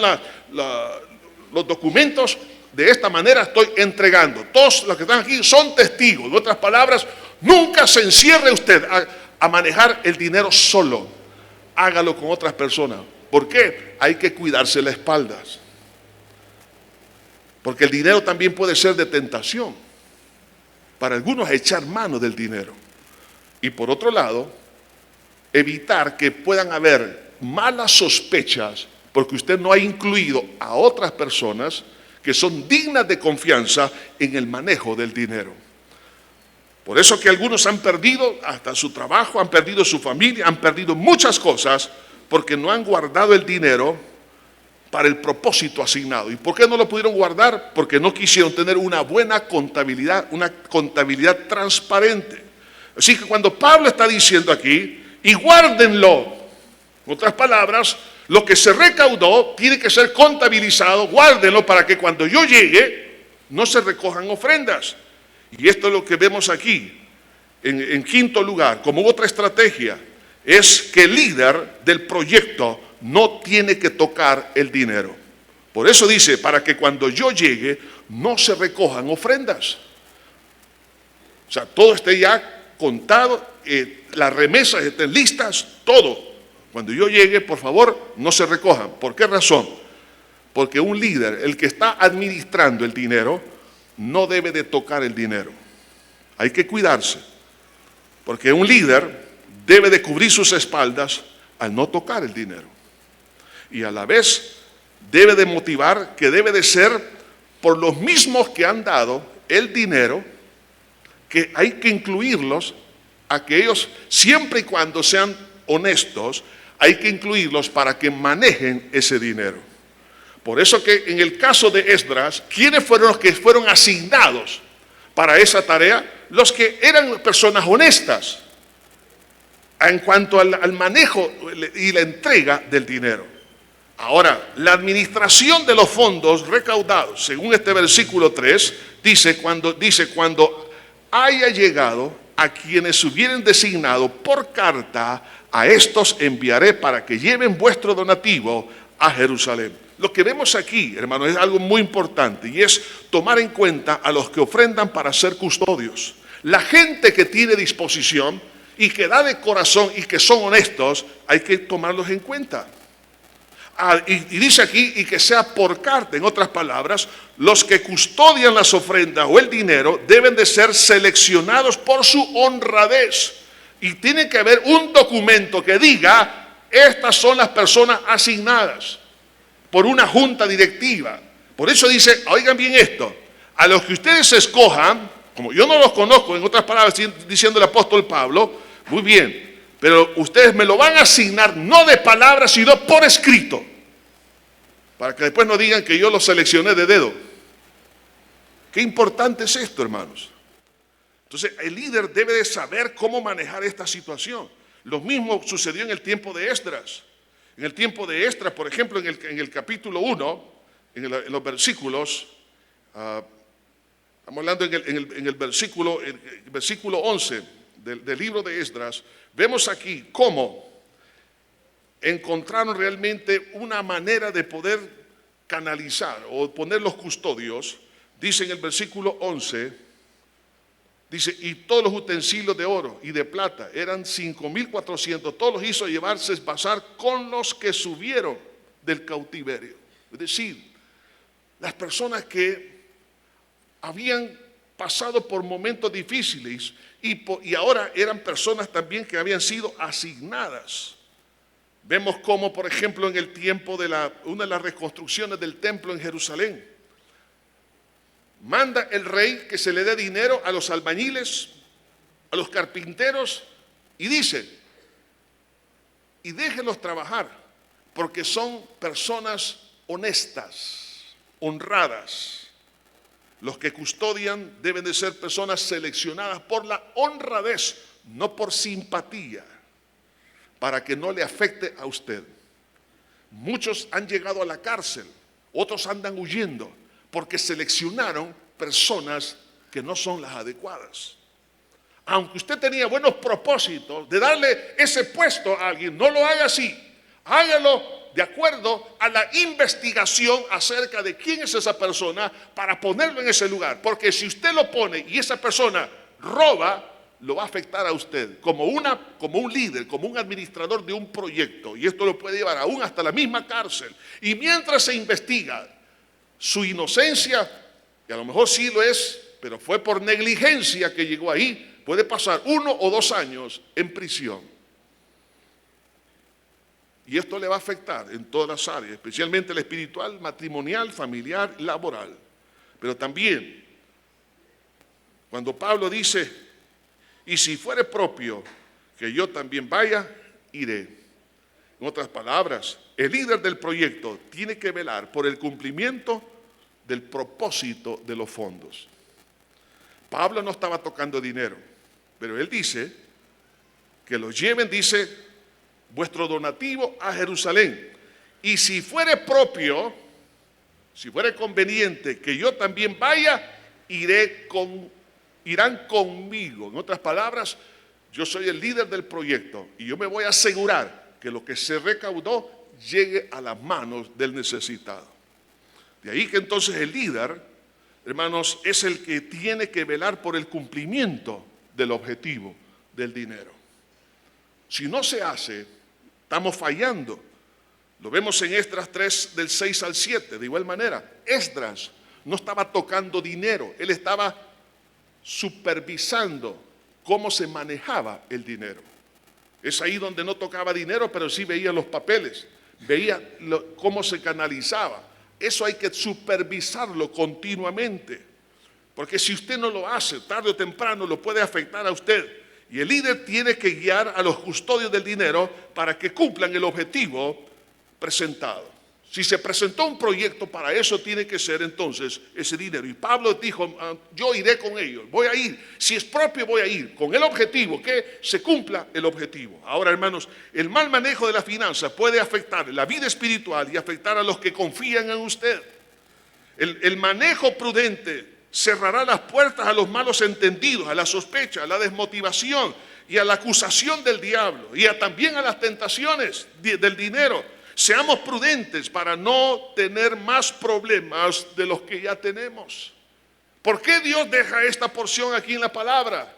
los documentos. De esta manera estoy entregando. Todos los que están aquí son testigos. En otras palabras, nunca se encierre usted a manejar el dinero solo. Hágalo con otras personas. ¿Por qué? Hay que cuidarse las espaldas. Porque el dinero también puede ser de tentación. Para algunos echar mano del dinero. Y por otro lado, evitar que puedan haber malas sospechas porque usted no ha incluido a otras personas que son dignas de confianza en el manejo del dinero. Por eso que algunos han perdido hasta su trabajo, han perdido su familia, han perdido muchas cosas porque no han guardado el dinero para el propósito asignado. ¿Y por qué no lo pudieron guardar? Porque no quisieron tener una buena contabilidad transparente. Así que cuando Pablo está diciendo aquí, y guárdenlo, en otras palabras, Lo que se recaudó tiene que ser contabilizado, guárdenlo para que cuando yo llegue no se recojan ofrendas. Y esto es lo que vemos aquí. En quinto lugar, como otra estrategia, es que el líder del proyecto no tiene que tocar el dinero. Por eso dice, para que cuando yo llegue no se recojan ofrendas. O sea, todo esté ya contado, las remesas estén listas, todo. Cuando yo llegue, por favor, no se recojan. ¿Por qué razón? Porque un líder, el que está administrando el dinero, no debe de tocar el dinero. Hay que cuidarse. Porque un líder debe de cubrir sus espaldas al no tocar el dinero. Y a la vez debe de motivar que debe de ser por los mismos que han dado el dinero, que hay que incluirlos a que ellos, siempre y cuando sean honestos, hay que incluirlos para que manejen ese dinero. Por eso que en el caso de Esdras, ¿quiénes fueron los que fueron asignados para esa tarea? Los que eran personas honestas en cuanto al manejo y la entrega del dinero. Ahora, la administración de los fondos recaudados, según este versículo 3, dice cuando haya llegado a quienes hubieren designado por carta, a estos enviaré para que lleven vuestro donativo a Jerusalén. Lo que vemos aquí, hermanos, es algo muy importante y es tomar en cuenta a los que ofrendan para ser custodios. La gente que tiene disposición y que da de corazón y que son honestos, hay que tomarlos en cuenta. Y dice aquí, y que sea por carta. En otras palabras, los que custodian las ofrendas o el dinero deben de ser seleccionados por su honradez. Y tiene que haber un documento que diga, estas son las personas asignadas por una junta directiva. Por eso dice, oigan bien esto, a los que ustedes escojan, como yo no los conozco, en otras palabras, diciendo el apóstol Pablo, muy bien, pero ustedes me lo van a asignar no de palabras, sino por escrito. Para que después no digan que yo los seleccioné de dedo. Qué importante es esto, hermanos. Entonces, el líder debe de saber cómo manejar esta situación. Lo mismo sucedió en el tiempo de Esdras. En el tiempo de Esdras, por ejemplo, en el capítulo 1, en los versículos, estamos hablando en el versículo 11 del libro de Esdras, vemos aquí cómo encontraron realmente una manera de poder canalizar o poner los custodios. Dice en el versículo 11, dice, y todos los utensilios de oro y de plata eran 5,400, todos los hizo llevarse pasar con los que subieron del cautiverio. Es decir, las personas que habían pasado por momentos difíciles y ahora eran personas también que habían sido asignadas. Vemos cómo, por ejemplo, en el tiempo de una de las reconstrucciones del templo en Jerusalén, manda el rey que se le dé dinero a los albañiles, a los carpinteros, y dice, y déjenlos trabajar, porque son personas honestas, honradas. Los que custodian deben de ser personas seleccionadas por la honradez, no por simpatía, para que no le afecte a usted. Muchos han llegado a la cárcel, otros andan huyendo, porque seleccionaron personas que no son las adecuadas. Aunque usted tenía buenos propósitos de darle ese puesto a alguien, no lo haga así. Hágalo de acuerdo a la investigación acerca de quién es esa persona para ponerlo en ese lugar. Porque si usted lo pone y esa persona roba, lo va a afectar a usted como un líder, como un administrador de un proyecto. Y esto lo puede llevar aún hasta la misma cárcel. Y mientras se investiga su inocencia, y a lo mejor sí lo es, pero fue por negligencia que llegó ahí, puede pasar 1 o 2 años en prisión. Y esto le va a afectar en todas las áreas, especialmente la espiritual, matrimonial, familiar, laboral. Pero también, cuando Pablo dice, y si fuere propio que yo también vaya, iré. En otras palabras, el líder del proyecto tiene que velar por el cumplimiento del propósito de los fondos. Pablo no estaba tocando dinero, pero él dice que los lleven, dice, vuestro donativo a Jerusalén. y si fuere propio, si fuere conveniente que yo también vaya, irán conmigo. En otras palabras, yo soy el líder del proyecto y yo me voy a asegurar que lo que se recaudó llegue a las manos del necesitado. De ahí que entonces el líder, hermanos, es el que tiene que velar por el cumplimiento del objetivo del dinero. Si no se hace, estamos fallando. Lo vemos en Esdras 3 del 6 al 7. De igual manera, Esdras no estaba tocando dinero, él estaba supervisando cómo se manejaba el dinero. Es ahí donde no tocaba dinero, pero sí veía los papeles, veía cómo se canalizaba. Eso hay que supervisarlo continuamente, porque si usted no lo hace, tarde o temprano lo puede afectar a usted. Y el líder tiene que guiar a los custodios del dinero para que cumplan el objetivo presentado. Si se presentó un proyecto, para eso tiene que ser entonces ese dinero. Y Pablo dijo, yo iré con ellos, voy a ir. Si es propio, voy a ir, con el objetivo, que se cumpla el objetivo. Ahora, hermanos, el mal manejo de la finanza puede afectar la vida espiritual y afectar a los que confían en usted. El manejo prudente cerrará las puertas a los malos entendidos, a la sospecha, a la desmotivación y a la acusación del diablo y también a las tentaciones del dinero. Seamos prudentes para no tener más problemas de los que ya tenemos. ¿Por qué Dios deja esta porción aquí en la palabra?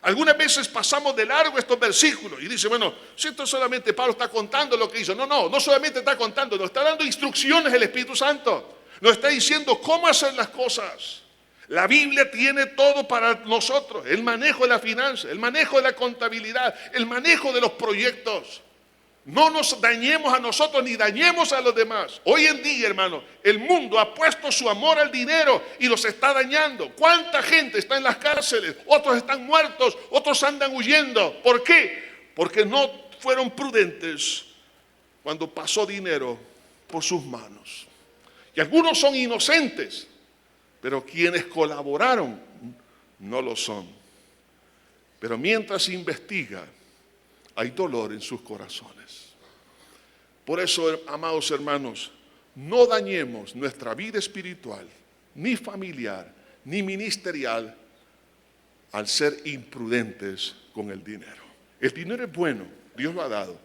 Algunas veces pasamos de largo estos versículos y dice, bueno, si esto solamente Pablo está contando lo que hizo. No solamente está contando, nos está dando instrucciones el Espíritu Santo. Nos está diciendo cómo hacer las cosas. La Biblia tiene todo para nosotros: el manejo de la finanza, el manejo de la contabilidad, el manejo de los proyectos. No nos dañemos a nosotros ni dañemos a los demás. Hoy en día, hermano, el mundo ha puesto su amor al dinero y los está dañando. ¿Cuánta gente está en las cárceles? Otros están muertos, otros andan huyendo. ¿Por qué? Porque no fueron prudentes cuando pasó dinero por sus manos. Y algunos son inocentes, pero quienes colaboraron no lo son. Pero mientras se investiga, hay dolor en sus corazones. Por eso, amados hermanos, no dañemos nuestra vida espiritual, ni familiar, ni ministerial, al ser imprudentes con el dinero. El dinero es bueno, Dios lo ha dado,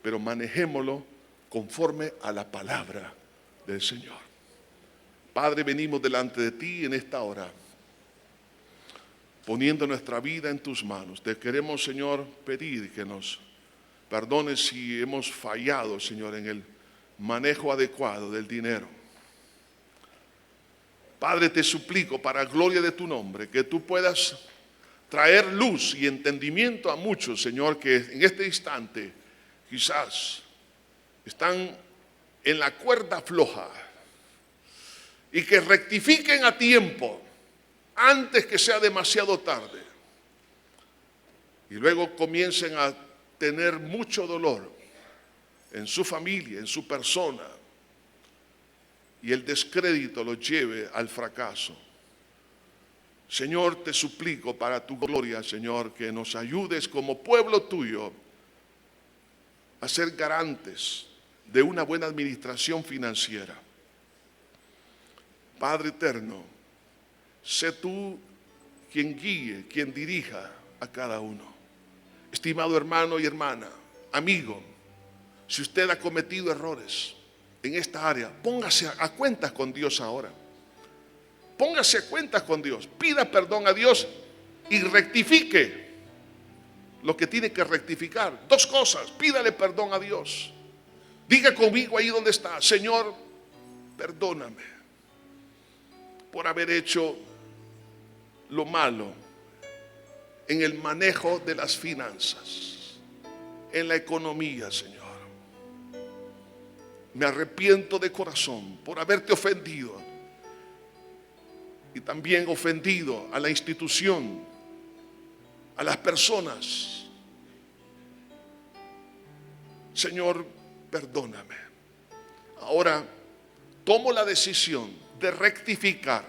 pero manejémoslo conforme a la palabra del Señor. Padre, venimos delante de ti en esta hora, poniendo nuestra vida en tus manos. Te queremos, Señor, pedir que nos perdones si hemos fallado, Señor, en el manejo adecuado del dinero. Padre, te suplico, para gloria de tu nombre, que tú puedas traer luz y entendimiento a muchos, Señor, que en este instante quizás están en la cuerda floja, y que rectifiquen a tiempo antes que sea demasiado tarde, y luego comiencen a tener mucho dolor en su familia, en su persona, y el descrédito los lleve al fracaso. Señor, te suplico para tu gloria, Señor, que nos ayudes como pueblo tuyo a ser garantes de una buena administración financiera. Padre eterno, sé tú quien guíe, quien dirija a cada uno. Estimado hermano y hermana, amigo, si usted ha cometido errores en esta área, póngase a cuentas con Dios ahora. Póngase a cuentas con Dios, pida perdón a Dios y rectifique lo que tiene que rectificar. Dos cosas: pídale perdón a Dios. Diga conmigo ahí donde está: Señor, perdóname por haber hecho lo malo en el manejo de las finanzas, en la economía, Señor. Me arrepiento de corazón por haberte ofendido y también ofendido a la institución, a las personas. Señor, perdóname. Ahora tomo la decisión de rectificar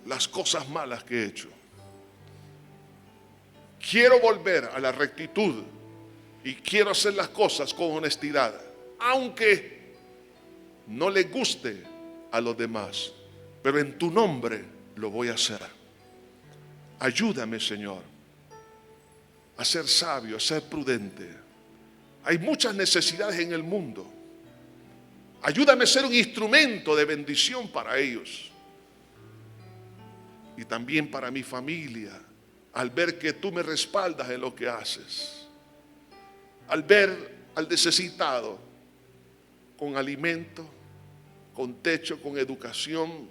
las cosas malas que he hecho. Quiero volver a la rectitud y quiero hacer las cosas con honestidad, aunque no le guste a los demás, pero en tu nombre lo voy a hacer. Ayúdame, Señor, a ser sabio, a ser prudente. Hay muchas necesidades en el mundo. Ayúdame a ser un instrumento de bendición para ellos y también para mi familia, al ver que tú me respaldas en lo que haces, al ver al necesitado con alimento, con techo, con educación.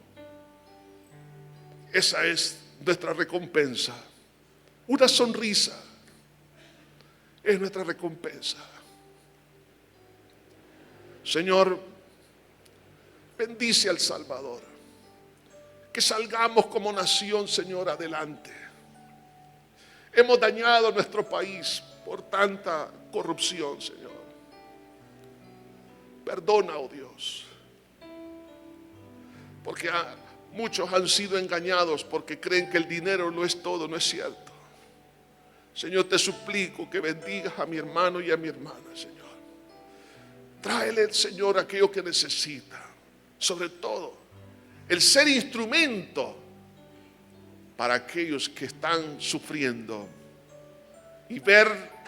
Esa es nuestra recompensa. Una sonrisa es nuestra recompensa. Señor, bendice al Salvador. Que salgamos como nación, Señor, adelante. Hemos dañado nuestro país por tanta corrupción, Señor. Perdona, oh Dios, porque muchos han sido engañados porque creen que el dinero no es todo. No es cierto. Señor, te suplico que bendigas a mi hermano y a mi hermana, Señor. Tráele, Señor, aquello que necesita. Sobre todo, el ser instrumento para aquellos que están sufriendo y ver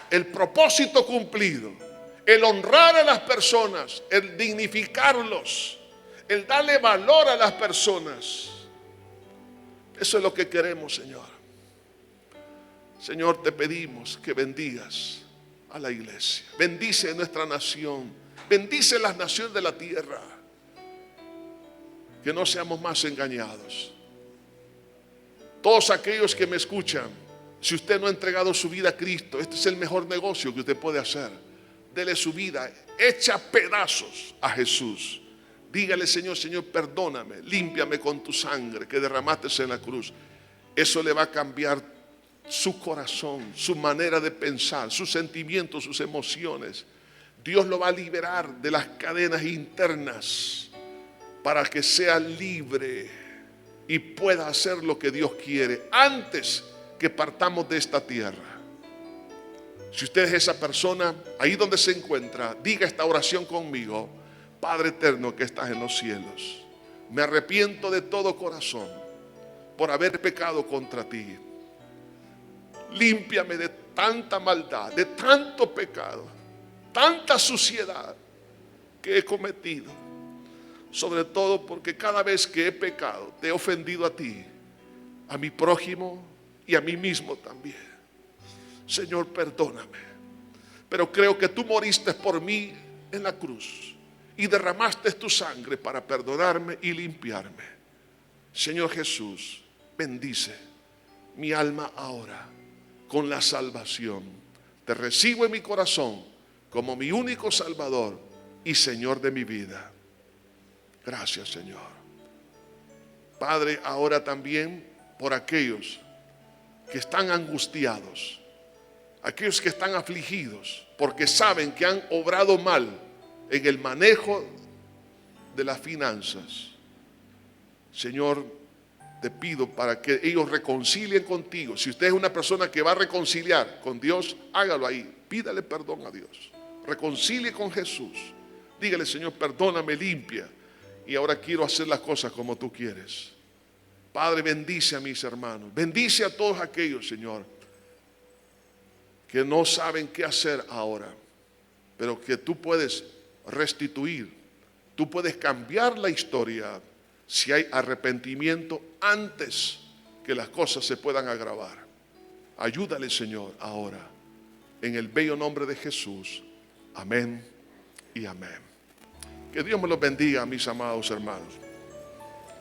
el propósito cumplido, el honrar a las personas, el dignificarlos, el darle valor a las personas. Eso es lo que queremos, Señor. Señor, te pedimos que bendigas a la iglesia. Bendice nuestra nación. Bendice las naciones de la tierra. Que no seamos más engañados. Todos aquellos que me escuchan, si usted no ha entregado su vida a Cristo, este es el mejor negocio que usted puede hacer. Dele su vida, echa pedazos a Jesús. Dígale, Señor, Señor, perdóname, límpiame con tu sangre que derramaste en la cruz. Eso le va a cambiar su corazón, su manera de pensar, sus sentimientos, sus emociones. Dios lo va a liberar de las cadenas internas para que sea libre y pueda hacer lo que Dios quiere antes que partamos de esta tierra. Si usted es esa persona, ahí donde se encuentra, diga esta oración conmigo. Padre eterno que estás en los cielos, me arrepiento de todo corazón por haber pecado contra ti. Límpiame de tanta maldad, de tanto pecado, tanta suciedad que he cometido. Sobre todo porque cada vez que he pecado, te he ofendido a ti, a mi prójimo y a mí mismo también. Señor, perdóname. Pero creo que tú moriste por mí en la cruz y derramaste tu sangre para perdonarme y limpiarme. Señor Jesús, bendice mi alma ahora con la salvación. Te recibo en mi corazón como mi único Salvador y Señor de mi vida. Gracias, Señor. Padre, ahora también por aquellos que están angustiados, aquellos que están afligidos, porque saben que han obrado mal en el manejo de las finanzas. Señor, te pido para que ellos reconcilien contigo. Si usted es una persona que va a reconciliar con Dios, hágalo ahí. Pídale perdón a Dios. Reconcilie con Jesús. Dígale, Señor, perdóname, limpia. Y ahora quiero hacer las cosas como tú quieres. Padre, bendice a mis hermanos. Bendice a todos aquellos, Señor, que no saben qué hacer ahora, pero que tú puedes restituir. Tú puedes cambiar la historia si hay arrepentimiento antes que las cosas se puedan agravar. Ayúdale, Señor, ahora. En el bello nombre de Jesús. Amén y amén. Que Dios me los bendiga, mis amados hermanos.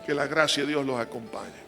Que la gracia de Dios los acompañe.